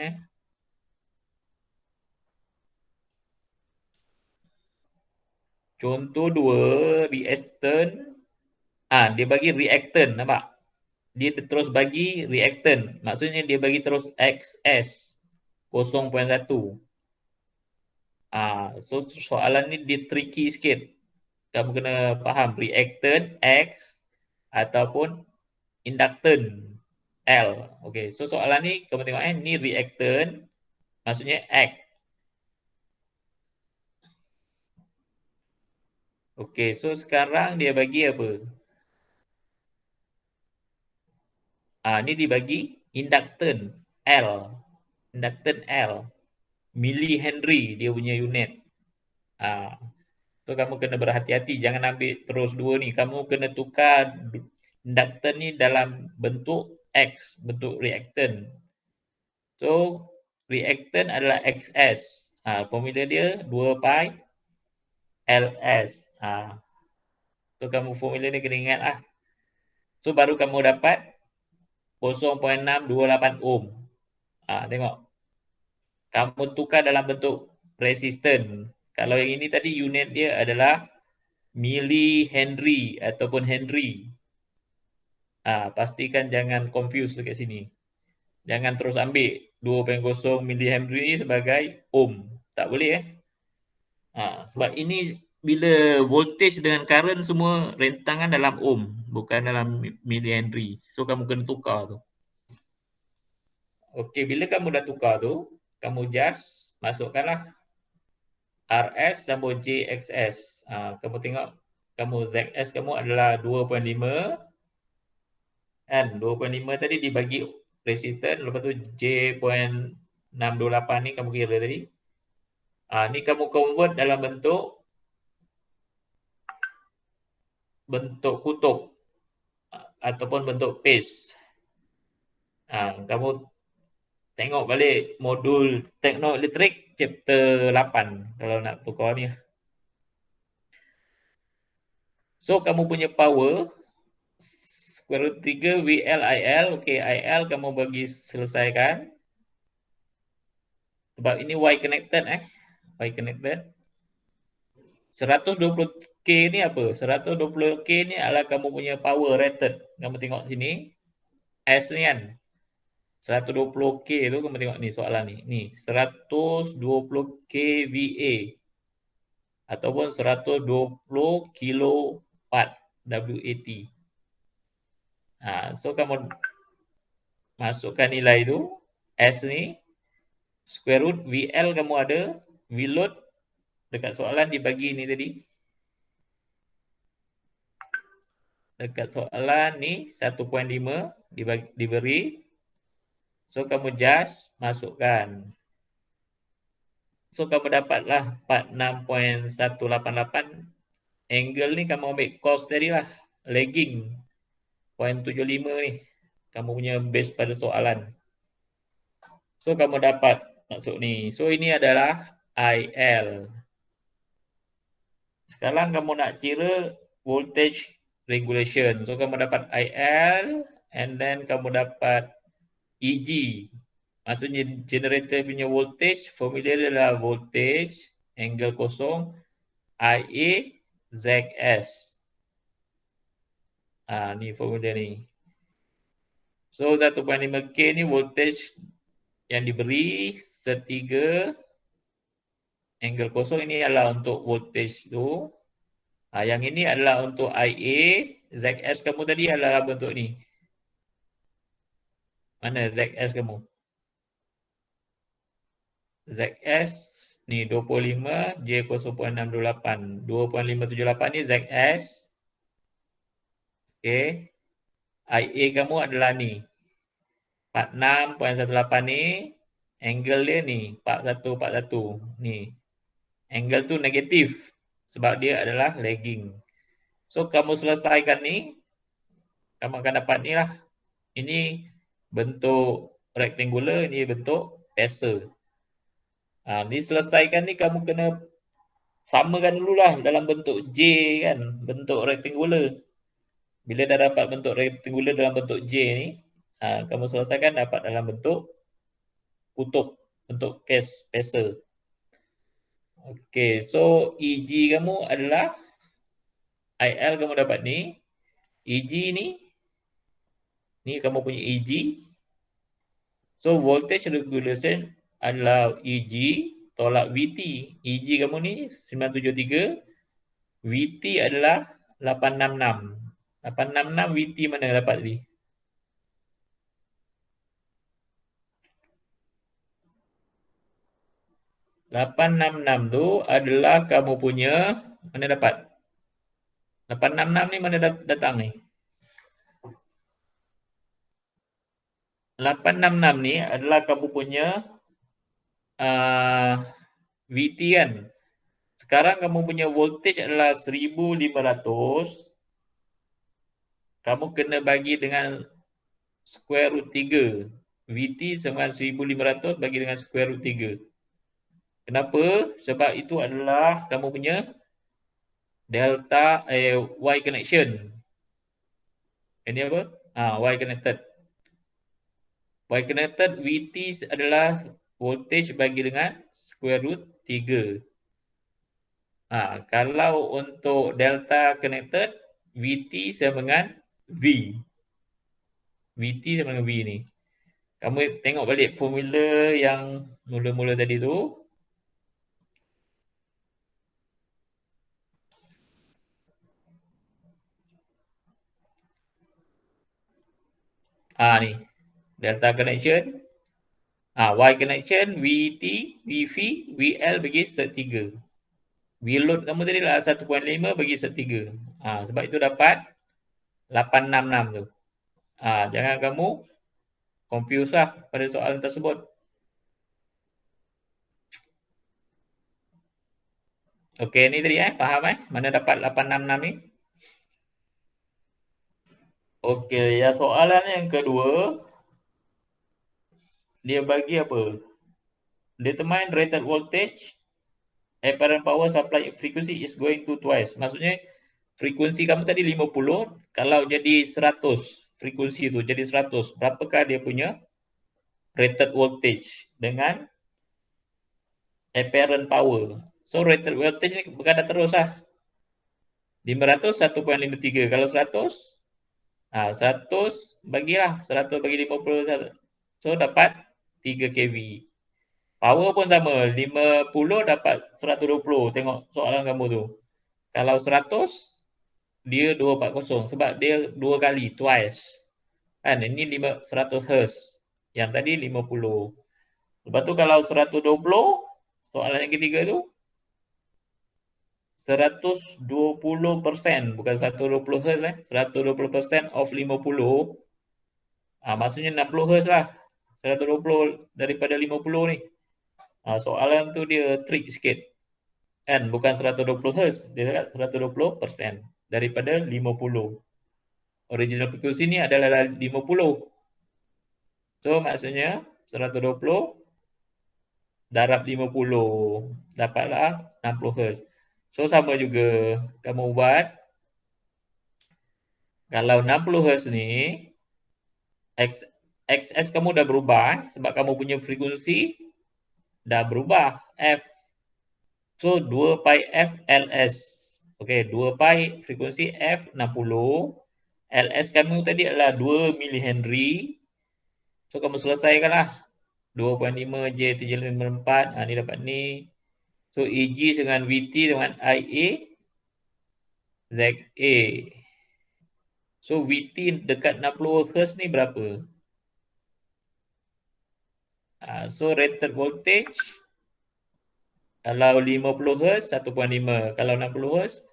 Contoh 2 reactant. Dia bagi reactant, nampak? Dia terus bagi reactant. Maksudnya dia bagi terus XS 0.1. So soalan ni dia tricky sikit. Kamu kena faham reactant X ataupun inductant L. Okey, so soalan ni kamu tengok ni reactant maksudnya X. Okey, so sekarang dia bagi apa? Ni dibagi inductant L. Inductant L. Millihenry dia punya unit. So kamu kena berhati-hati, jangan ambil terus dua ni. Kamu kena tukar inductant ni dalam bentuk X, bentuk reactant. So reactant adalah XS. Formula dia 2 pi LS. So kamu formula ni kena ingat lah. So baru kamu dapat 0.628 ohm. Tengok. Kamu tukar dalam bentuk resistant. Kalau yang ini tadi unit dia adalah millihenry ataupun henry. Pastikan jangan confuse dekat sini. Jangan terus ambil 2.0 millihenry ni sebagai ohm. Tak boleh sebab ini bila voltage dengan current semua rentangan dalam ohm, bukan dalam millihenry. So kamu kena tukar tu. Okey, bila kamu dah tukar tu, kamu just masukkanlah RS sama JXS. Kamu tengok, kamu ZS kamu adalah 2.5 kan. 2.5 tadi dibagi resistan, lepas tu J.628 ni kamu kira tadi. Ni kamu convert dalam bentuk kutub ataupun bentuk paste. Kamu tengok balik modul teknik elektrik chapter 8 kalau nak tukar ni. So kamu punya power square root 3 VLIL. Okey, IL kamu bagi selesaikan. Sebab ini Y connected Y connected. 120K ni apa? 120K ni adalah kamu punya power rated. Kamu tengok sini. S ni kan. 120K tu kamu tengok ni soalan ni. Ni 120 kVA ataupun 120 kilowatt WAT. So kamu masukkan nilai tu S ni square root VL kamu ada, VLoad dekat soalan dibagi ni tadi. Dekat soalan ni 1.5 diberi. So kamu just masukkan. So kamu dapatlah 46.188. Angle ni kamu ambil cos tadi lah, lagging 0.75 ni. Kamu punya base pada soalan. So kamu dapat masuk ni. So ini adalah IL. Sekarang kamu nak kira voltage regulation. So kamu dapat IL and then kamu dapat EG. Maksudnya generator punya voltage, formula dia adalah voltage angle kosong IA ZS. Ni formula ni. So 1.5K ni voltage yang diberi setiga angle kosong ini adalah untuk voltage tu. Yang ini adalah untuk IA. ZS kamu tadi adalah bentuk ni. Mana ZS kamu? ZS ni 25 J 0.628. 2.578 ni ZS. Okey. IA kamu adalah ni. 46.18 ni. Angle dia ni 4141 ni. Angle tu negatif sebab dia adalah lagging. So kamu selesaikan ni, kamu akan dapat ni lah. Ini bentuk rectangular, ini bentuk pesa. Ni selesaikan ni kamu kena samakan dululah dalam bentuk J kan, bentuk rectangular. Bila dah dapat bentuk rectangular dalam bentuk J ni, kamu selesaikan dapat dalam bentuk kutub, bentuk pesa. Okey, so EG kamu adalah IL kamu dapat ni. EG ni kamu punya EG. So voltage regulation adalah EG tolak VT. EG kamu ni 973. VT adalah 866. 866 VT mana dapat tadi? 866 tu adalah kamu punya, mana dapat? 866 ni mana datang ni? 866 ni adalah kamu punya VT kan. Sekarang kamu punya voltage adalah 1500. Kamu kena bagi dengan square root 3. VT sama 1500 bagi dengan square root 3. Kenapa? Sebab itu adalah kamu punya delta Y connection. Ini apa? Y connected. Y connected VT adalah voltage bagi dengan square root 3. Kalau untuk delta connected, VT sama dengan V. VT sama dengan V ni. Kamu tengok balik formula yang mula-mula tadi tu. Ni. Delta connection. Y connection, VT, VV, VL bagi set 3. V-load kamu tadi lah 1.5 bagi 1/3. Sebab itu dapat 866 tu. Jangan kamu confuse lah pada soalan tersebut. Okey, ni tadi faham mana dapat 866 ni? Okey, ya soalan yang kedua, dia bagi apa? Determine rated voltage, apparent power supply frequency is going to twice. Maksudnya frekuensi kamu tadi 50, kalau jadi 100 frekuensi itu jadi 100, berapakah dia punya rated voltage dengan apparent power? So rated voltage ni berkadar terus lah. 500 1.53, kalau 100 100 bagilah 100 bagi 50, so dapat 3 kV. Power pun sama, 50 dapat 120. Tengok soalan kamu tu. Kalau 100 dia 240 sebab dia dua kali, twice. Kan ini 100 Hz. Yang tadi 50. Lepas tu kalau 120, soalan yang ketiga tu 120%, bukan 120 Hz 120% of 50. Maksudnya 60 Hz lah. 120 daripada 50 ni. Soalan tu dia trik sikit. Kan bukan 120 Hz, dia cakap 120% daripada 50. Original frekuensi ni adalah 50. So maksudnya 120 darab 50 dapatlah 60 Hz. So sama juga kamu buat, kalau 60 Hz ni XS kamu dah berubah sebab kamu punya frekuensi dah berubah F. So 2 pi F LS. Okey, 2 pi frekuensi F 60. LS kamu tadi adalah 2 mH. So kamu selesaikanlah. 2.5 J 354. Ni dapat ni. So EG dengan VT dengan IA ZA. So VT dekat 60 Hz ni berapa? So rated voltage kalau 50 Hz 1.5, kalau 60 Hz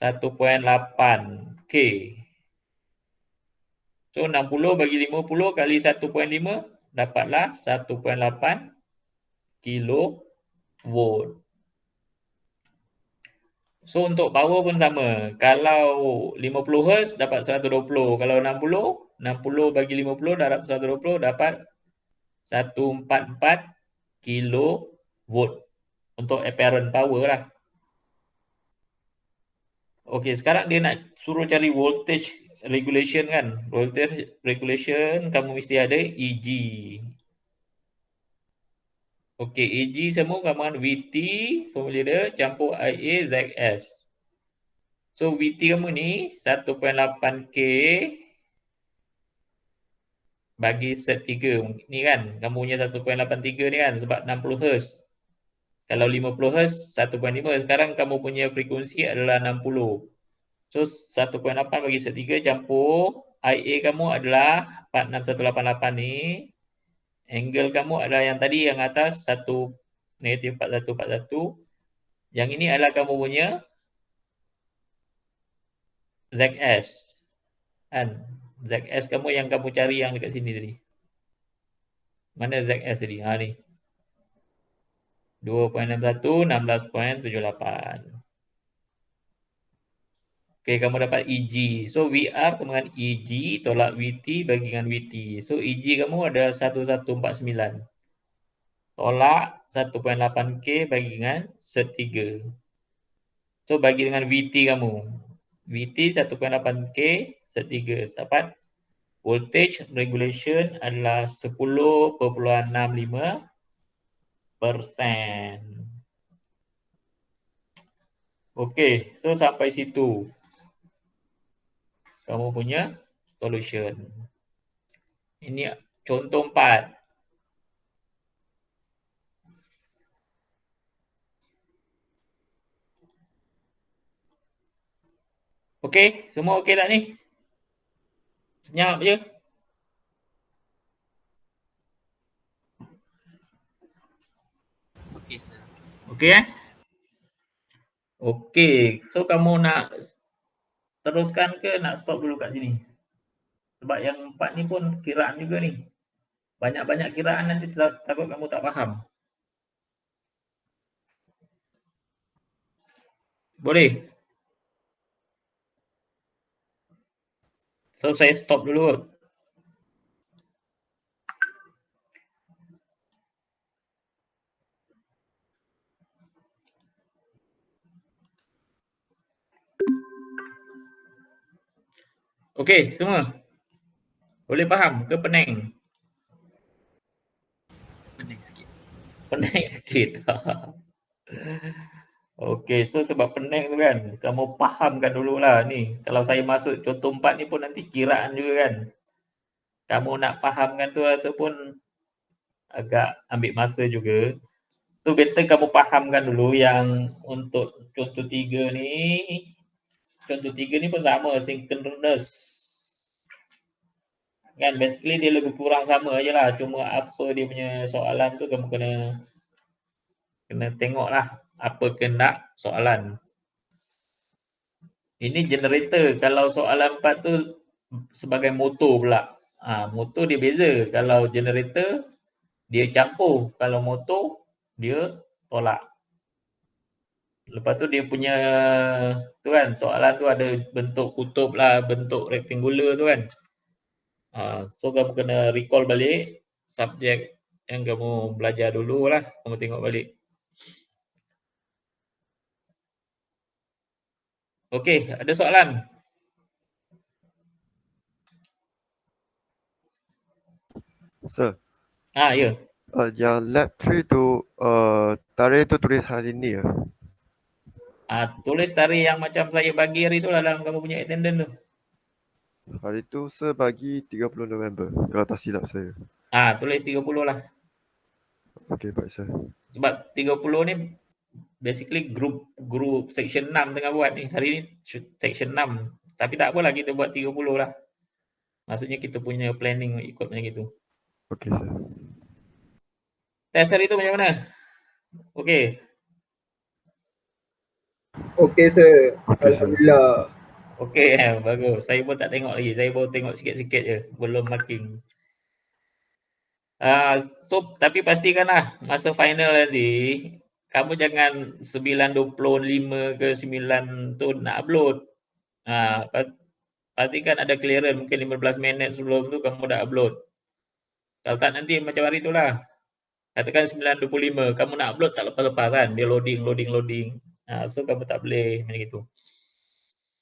1.8 K. So 60 bagi 50 kali 1.5 dapatlah 1.8 kilo volt. So untuk power pun sama. Kalau 50 Hz dapat 120. Kalau 60, 60 bagi 50 darab 120 dapat 144 kilo volt untuk apparent power lah. Okey, sekarang dia nak suruh cari voltage regulation kan. Voltage regulation kamu mesti ada EG. Okey, EG semua kamu kan VT formula dia campur IA ZS. So VT kamu ni 1.8K bagi set 3 ni kan. Kamu punya 1.83 ni kan sebab 60 Hz. Kalau 50 Hz 1.5, sekarang kamu punya frekuensi adalah 60. So 1.8 bagi set 3 campur IA kamu adalah 46188 ni. Angle kamu adalah yang tadi yang atas 1 negatif 4141. Yang ini adalah kamu punya ZS. Kan? ZS kamu yang kamu cari yang dekat sini tadi. Mana ZS tadi? Ni. 2.61 16.78. Okey, kamu dapat EG. So VR sama dengan EG tolak VT bagi dengan VT. So EG kamu ada 1149. Tolak 1.8K bagi dengan set 3. So bagi dengan VT kamu. VT 1.8K set 3. Dapat voltage regulation adalah 10.65%. Okey, so sampai situ kamu punya solution. Ini contoh 4. Okey, semua okey tak ni? Senyap je. Okey, sir. Okey Okey, so kamu nak teruskan ke nak stop dulu kat sini? Sebab yang 4 ni pun kiraan juga ni. Banyak-banyak kiraan nanti takut kamu tak faham. Boleh? So saya stop dulu. Okey, semua? Boleh faham ke pening? Pening sikit. Pening sikit. Okey, so sebab pening tu kan, kamu fahamkan dululah ni. Kalau saya masuk contoh 4 ni pun nanti kiraan juga kan. Kamu nak fahamkan tu rasa pun agak ambil masa juga. So better kamu fahamkan dulu yang untuk contoh 3 ni. Contoh 3 ni pun sama, synchronous. Kan basically dia lebih kurang sama je lah. Cuma apa dia punya soalan tu kamu kena tengoklah apa kehendak soalan. Ini generator. Kalau soalan 4 tu sebagai motor pula. Motor dia beza. Kalau generator dia campur. Kalau motor dia tolak. Lepas tu dia punya tu kan soalan tu ada bentuk kutub lah, bentuk rectangular tu kan. So kamu kena recall balik subjek yang kamu belajar dulu lah. Kamu tengok balik. Okey, ada soalan? Sir, Ya. yang lab 3 tu tarikh tu tulis hari ni ya? Tulis tarikh yang macam saya bagi hari tu lah dalam kamu punya attendance tu. Hari tu sir bagi 30 November kalau tak silap saya. Tulis 30 lah. Okey, baik sir. Sebab 30 ni basically group section 6 tengah buat ni. Hari ni section 6. Tapi tak apalah kita buat 30 lah. Maksudnya kita punya planning ikut macam gitu. Okey sir. Test hari tu macam mana? Okey. Okey sir. Okey sir. Alhamdulillah. Okey, bagus. Saya pun tak tengok lagi. Saya baru tengok sikit-sikit je. Belum marking. So tapi pastikanlah masa final nanti kamu jangan 9.25 ke 9 tu nak upload. Pastikan ada clearance mungkin 15 minit sebelum tu kamu dah upload. Kalau tak nanti macam hari tu lah. Katakan 9.25 kamu nak upload tak lepas-lepas kan. Dia loading. So kamu tak boleh macam itu.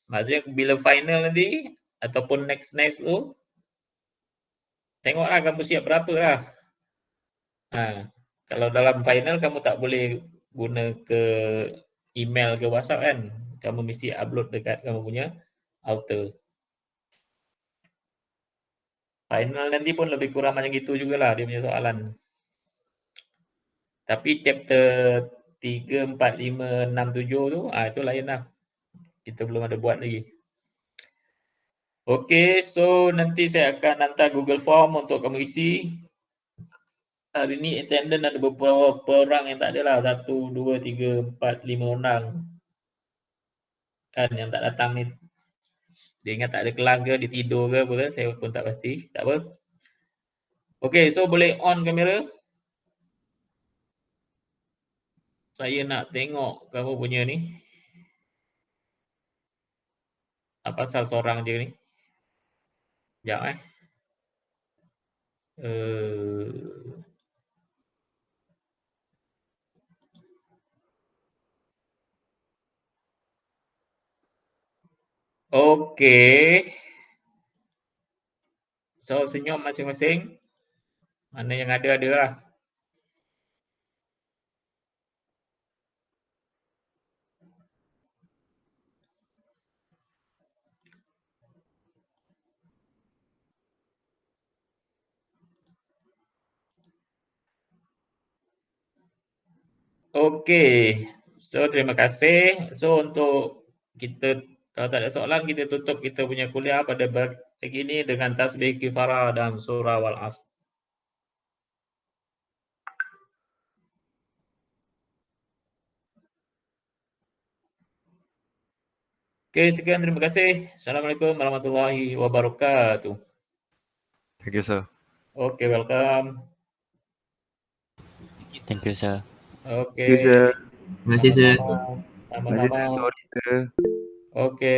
Maksudnya bila final nanti ataupun next tu tengoklah kamu siap berapa lah. Kalau dalam final kamu tak boleh guna ke email ke WhatsApp kan. Kamu mesti upload dekat kamu punya outer. Final nanti pun lebih kurang macam gitu jugalah dia punya soalan. Tapi chapter 3, 4, 5, 6, 7 tu, itu lain lah. Kita belum ada buat lagi. Okey, so nanti saya akan hantar Google Form untuk kamu isi. Hari ni attendance ada beberapa orang yang tak ada lah. 1, 2, 3, 4, 5 orang. Kan yang tak datang ni. Dia ingat tak ada kelas ke, dia tidur ke apa ke, saya pun tak pasti. Tak apa. Okey, so boleh on kamera. Saya nak tengok kamu punya ni. Apa pasal seorang je ni? Sekejap Okey. So senyum masing-masing. Mana yang ada lah. Okey. So terima kasih. So untuk kita kalau tak ada soalan kita tutup kita punya kuliah pada pagi ini dengan tasbih kifarah dan surah wal asr. Oke, sekian terima kasih. Assalamualaikum warahmatullahi wabarakatuh. Thank you, sir. Oke, welcome. Thank you, sir. Oke, Thank you, sir. Terima kasih, Sir. sama-sama. Lagi, Sama-sama. sorry, sir. Oke.